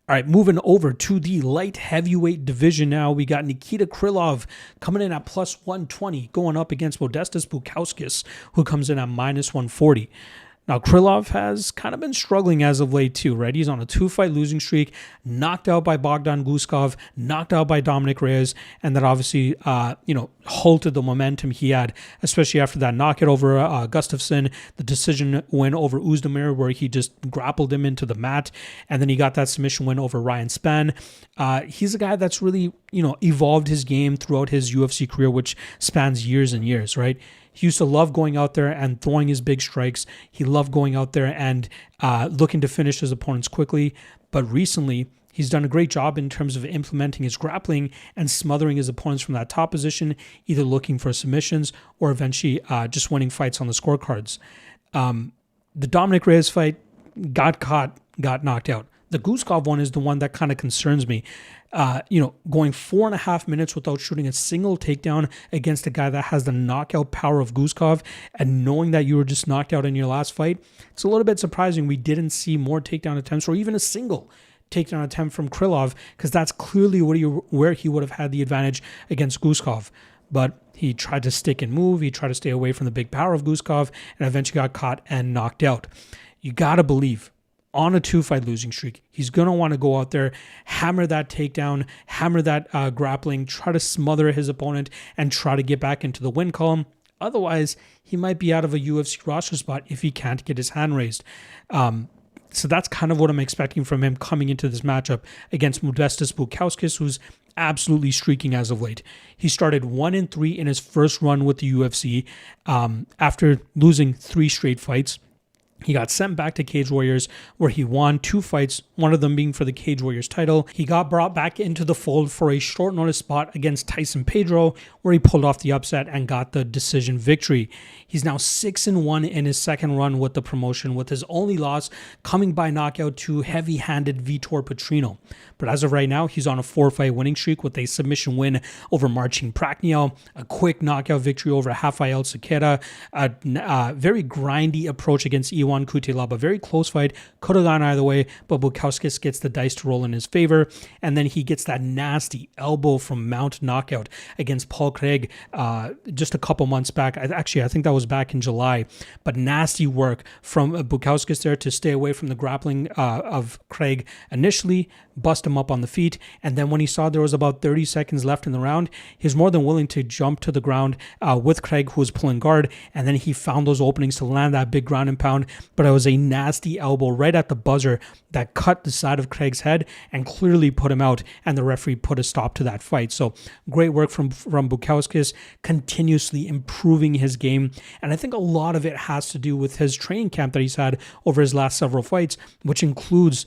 All right, moving over to the light heavyweight division now. We got Nikita Krylov coming in at plus 120, going up against Modestas Bukauskas, who comes in at minus 140. Now, Krylov has kind of been struggling as of late too, right? He's on a 2-fight losing streak, knocked out by Bogdan Guskov, knocked out by Dominic Reyes, and that obviously, halted the momentum he had, especially after that knockout over Gustafsson, the decision win over Uzdemir, where he just grappled him into the mat, and then he got that submission win over Ryan Spann. He's a guy that's really, evolved his game throughout his UFC career, which spans years and years, right? He used to love going out there and throwing his big strikes. He loved going out there and looking to finish his opponents quickly. But recently, he's done a great job in terms of implementing his grappling and smothering his opponents from that top position, either looking for submissions or eventually just winning fights on the scorecards. The Dominic Reyes fight got caught, got knocked out. The Guskov one is the one that kind of concerns me. Going 4.5 minutes without shooting a single takedown against a guy that has the knockout power of Guskov, and knowing that you were just knocked out in your last fight, it's a little bit surprising we didn't see more takedown attempts or even a single takedown attempt from Krylov, because that's clearly where he would have had the advantage against Guskov. But he tried to stick and move. He tried to stay away from the big power of Guskov and eventually got caught and knocked out. You got to believe, on a 2-fight losing streak, he's going to want to go out there, hammer that takedown, hammer that grappling, try to smother his opponent, and try to get back into the win column. Otherwise, he might be out of a UFC roster spot if he can't get his hand raised. So that's kind of what I'm expecting from him coming into this matchup against Modestas Bukauskas, who's absolutely streaking as of late. He started 1-3 in his first run with the UFC after losing 3 straight fights. He got sent back to Cage Warriors, where he won 2 fights, one of them being for the Cage Warriors title. He got brought back into the fold for a short notice spot against Tyson Pedro, where he pulled off the upset and got the decision victory. He's now 6-1 in his second run with the promotion, with his only loss coming by knockout to heavy-handed Vitor Petrino. But as of right now, he's on a 4-fight winning streak with a submission win over Marcin Prachnio, a quick knockout victory over Rafael Sequeira, a very grindy approach against Iwan Kutelaba. A very close fight, could have gone either way, but Bukauskas gets the dice to roll in his favor, and then he gets that nasty elbow from mount knockout against Paul Craig just a couple months back. I think that was back in July, but nasty work from Bukauskas there to stay away from the grappling of Craig initially, bust him up on the feet, and then when he saw there was about 30 seconds left in the round, he was more than willing to jump to the ground with Craig, who was pulling guard, and then he found those openings to land that big ground and pound, but it was a nasty elbow right at the buzzer that cut the side of Craig's head and clearly put him out, and the referee put a stop to that fight. So great work from Bukauskas, continuously improving his game, and I think a lot of it has to do with his training camp that he's had over his last several fights, which includes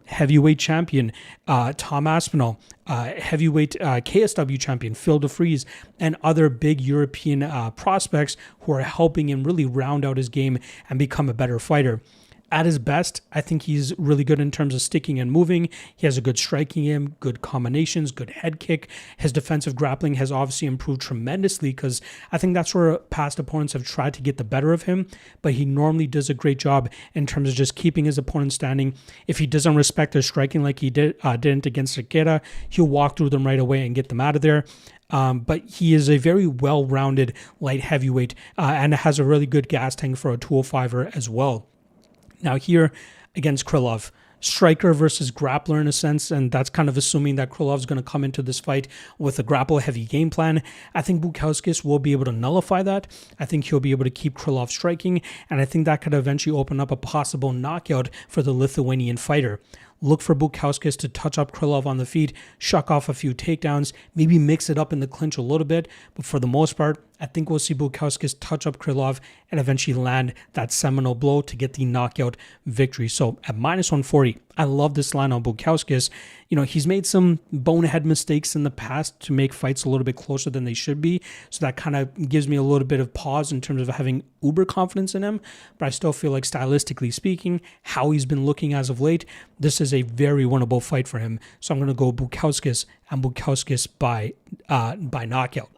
heavyweight champion Tom Aspinall, heavyweight KSW champion Phil DeFries, and other big European prospects who are helping him really round out his game and become a better fighter. At his best, I think he's really good in terms of sticking and moving. He has a good striking game, good combinations, good head kick. His defensive grappling has obviously improved tremendously, because I think that's where past opponents have tried to get the better of him, but he normally does a great job in terms of just keeping his opponent standing. If he doesn't respect their striking like he didn't against Sequeira, he'll walk through them right away and get them out of there. But he is a very well-rounded light heavyweight and has a really good gas tank for a 205er as well. Now here against Krylov, striker versus grappler in a sense, and that's kind of assuming that Krylov's going to come into this fight with a grapple-heavy game plan. I think Bukauskas will be able to nullify that. I think he'll be able to keep Krylov striking, and I think that could eventually open up a possible knockout for the Lithuanian fighter. Look for Bukauskas to touch up Krylov on the feet, shuck off a few takedowns, maybe mix it up in the clinch a little bit, but for the most part, I think we'll see Bukauskas touch up Krylov and eventually land that seminal blow to get the knockout victory. So at minus 140, I love this line on Bukauskas. He's made some bonehead mistakes in the past to make fights a little bit closer than they should be. So that kind of gives me a little bit of pause in terms of having uber confidence in him. But I still feel like, stylistically speaking, how he's been looking as of late, this is a very winnable fight for him. So I'm going to go Bukauskas and Bukauskas by knockout.